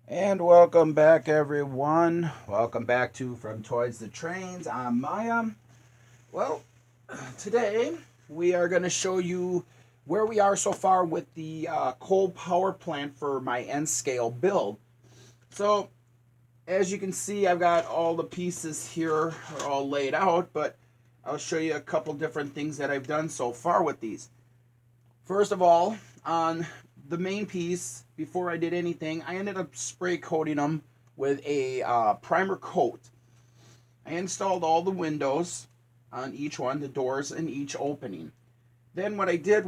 And welcome back, everyone. Welcome back to From Toys to Trains. I'm Maya. Well, today we are going to show you where we are so far with the coal power plant for my N scale build. So, as you can see, I've got all the pieces here are all laid out, but I'll show you a couple different things that I've done so far with these. First of all, on the main piece, before I did anything, I ended up spray coating them with a primer coat. I installed all the windows on each one, the doors in each opening. Then what I did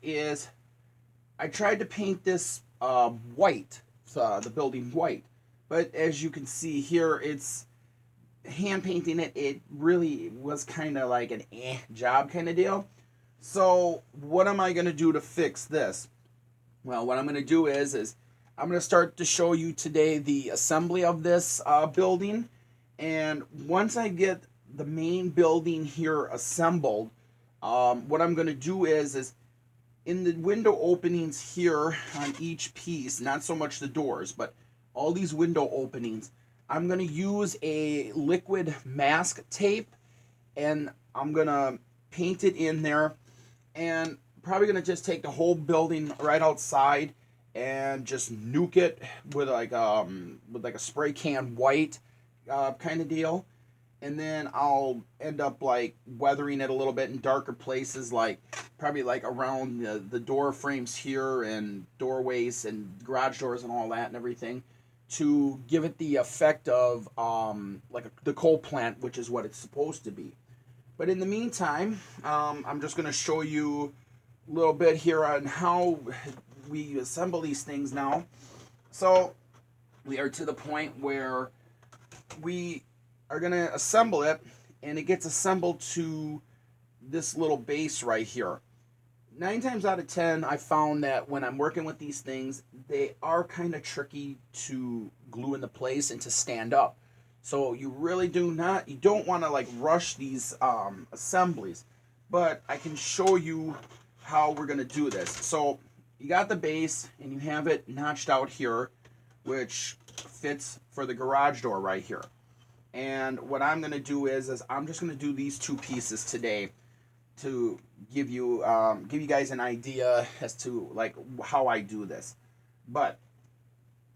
is I tried to paint this white, the building white. But as you can see here, it's hand painting it. It really was kind of like an job kind of deal. So what am I gonna do to fix this? Well, what I'm gonna do is I'm gonna start to show you today the assembly of this building, and once I get the main building here assembled, what I'm gonna do is in the window openings here on each piece, not so much the doors, but all these window openings, I'm gonna use a liquid mask tape, and I'm gonna paint it in there, and probably gonna just take the whole building right outside and just nuke it with like a spray can white kind of deal, and then I'll end up like weathering it a little bit in darker places, like probably like around the door frames here and doorways and garage doors and all that and everything, to give it the effect of the coal plant, which is what it's supposed to be. But in the meantime, I'm just going to show you a little bit here on how we assemble these things now. So we are to the point where we are going to assemble it, and it gets assembled to this little base right here. 9 times out of 10, I found that when I'm working with these things, they are kind of tricky to glue into place and to stand up. So you really you don't want to like rush these assemblies. But I can show you how we're going to do this. So you got the base and you have it notched out here, which fits for the garage door right here. And what I'm going to do is I'm just going to do these two pieces today to give you guys an idea as to like how I do this. But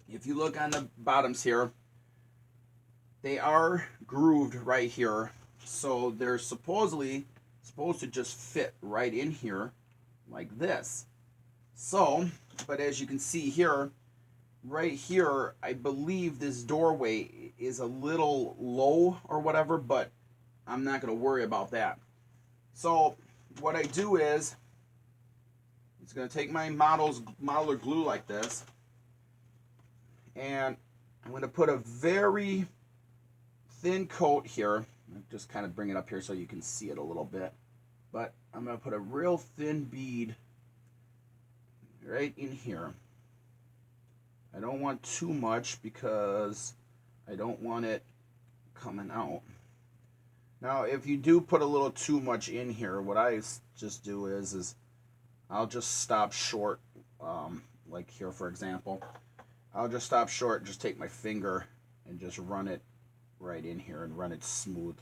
if you look on the bottoms here, they are grooved right here, so they're supposed to just fit right in here like this. So, but as you can see here, right here, I believe this doorway is a little low or whatever, but I'm not going to worry about that. So what I do is it's going to take my modeler glue like this, and I'm going to put a very thin coat here. Just kind of bring it up here so you can see it a little bit. But I'm going to put a real thin bead right in here. I don't want too much because I don't want it coming out. Now, if you do put a little too much in here, what I just do is I'll just stop short, like here, for example. I'll just stop short and just take my finger and just run it right in here and run it smooth.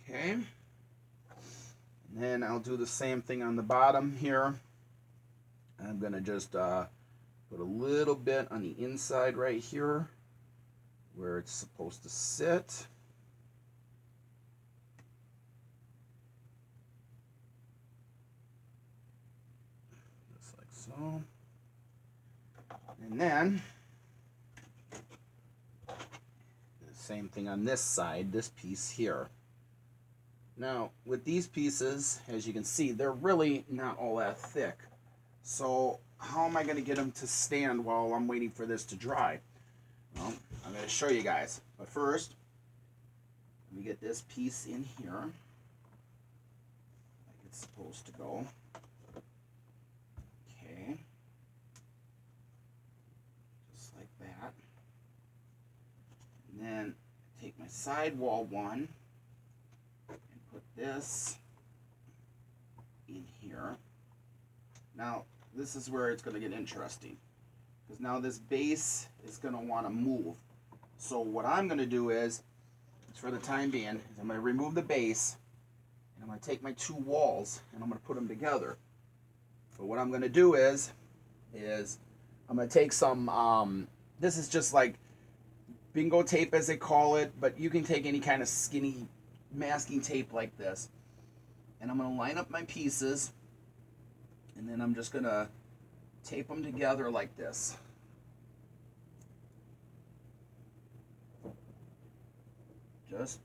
Okay. And then I'll do the same thing on the bottom here. I'm going to just put a little bit on the inside right here where it's supposed to sit. Just like so. And then the same thing on this side, this piece here. Now, with these pieces, as you can see, they're really not all that thick. So how am I going to get them to stand while I'm waiting for this to dry? Well, I'm going to show you guys. But first, let me get this piece in here like it's supposed to go. Okay. Just like that. And then take my sidewall one and put this in here. Now, this is where it's going to get interesting. because now this base is going to want to move. So what I'm going to do is, for the time being, I'm going to remove the base, and I'm going to take my two walls and I'm going to put them together. But what I'm going to do is I'm going to take some, this is just like bingo tape as they call it, but you can take any kind of skinny masking tape like this. And I'm going to line up my pieces, and then I'm just going to tape them together like this. Just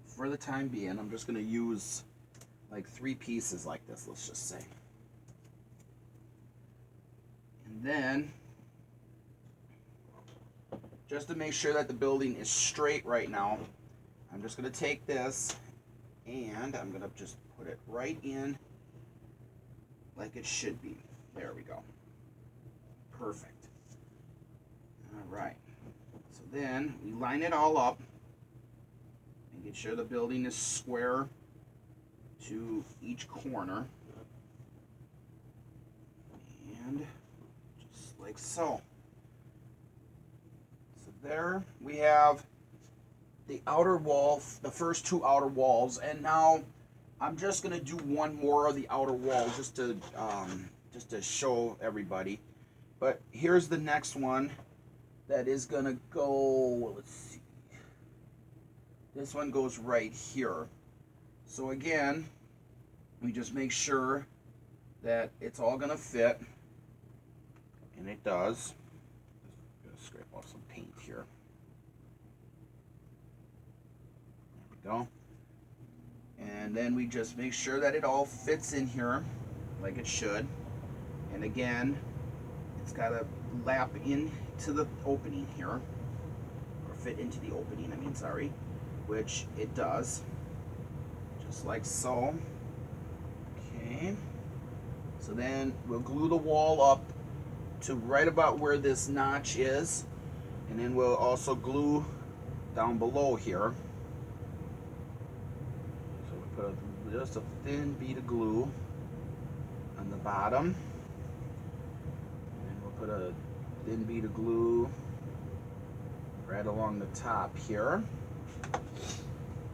for the time being, I'm just going to use like 3 pieces like this, let's just say. And then, just to make sure that the building is straight right now, I'm just going to take this and I'm going to just put it right in like it should be. There we go. Perfect. Alright. So then we line it all up and get sure the building is square to each corner. And just like so. So there we have the outer wall, the first 2 outer walls, and now I'm just gonna do one more of the outer wall just to show everybody. But here's the next one that is gonna go. Let's see. This one goes right here. So again, we just make sure that it's all gonna fit, and it does. Just gonna scrape off some paint here. Go. And then we just make sure that it all fits in here like it should. And again, it's got to lap into the opening here, or fit into the opening, I mean, sorry, which it does, just like so. Okay, so then we'll glue the wall up to right about where this notch is, and then we'll also glue down below here. Put just a thin bead of glue on the bottom, and we'll put a thin bead of glue right along the top here.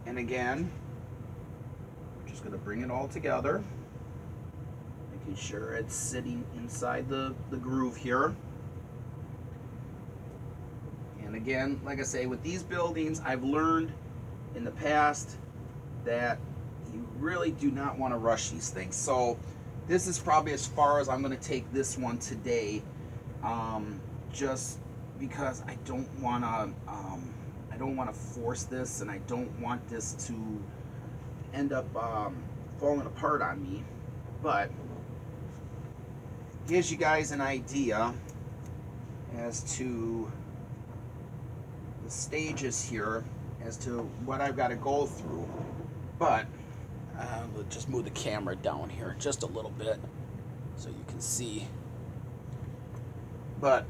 And again, we're just going to bring it all together, making sure it's sitting inside the groove here. And again, like I say, with these buildings, I've learned in the past that you really do not want to rush these things. So this is probably as far as I'm going to take this one today, just because I don't want to force this, and I don't want this to end up falling apart on me. But gives you guys an idea as to the stages here, as to what I've got to go through. But let's just move the camera down here just a little bit so you can see. But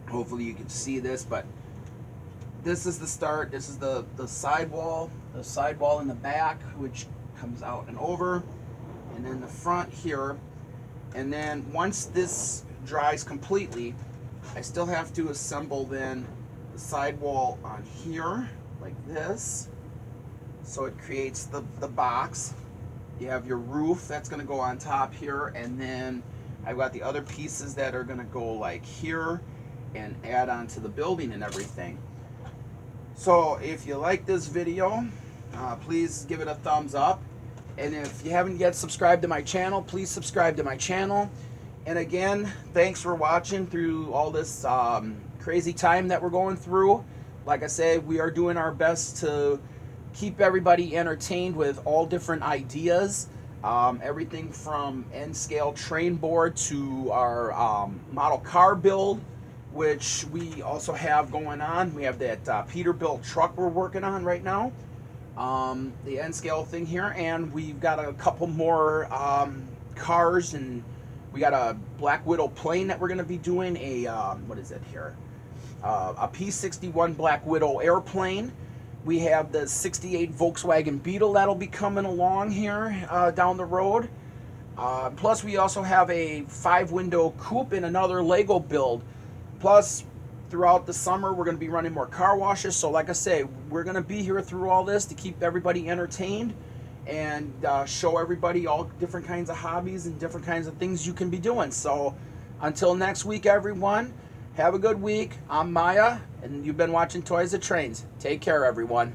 hopefully you can see this. But this is the start. This is the sidewall in the back, which comes out and over, and then the front here. And then once this dries completely, I still have to assemble then the sidewall on here like this. So it creates the box. You have your roof that's going to go on top here, and then I've got the other pieces that are going to go like here and add on to the building and everything. So if you like this video, please give it a thumbs up. And if you haven't yet subscribed to my channel, please subscribe to my channel. And again, thanks for watching through all this crazy time that we're going through. Like I said, we are doing our best to keep everybody entertained with all different ideas. Everything from N-scale train board to our model car build, which we also have going on. We have that Peterbilt truck we're working on right now, the N-scale thing here, and we've got a couple more cars, and we got a Black Widow plane that we're going to be doing, a what is it here, a P-61 Black Widow airplane. We have the 68 Volkswagen Beetle that'll be coming along here down the road. Plus we also have a 5-window coupe and another Lego build Plus, throughout the summer, we're going to be running more car washes. So like I say, we're going to be here through all this to keep everybody entertained and show everybody all different kinds of hobbies and different kinds of things you can be doing. So until next week, everyone, have a good week. I'm Maya, and you've been watching Toys That Trains. Take care, everyone.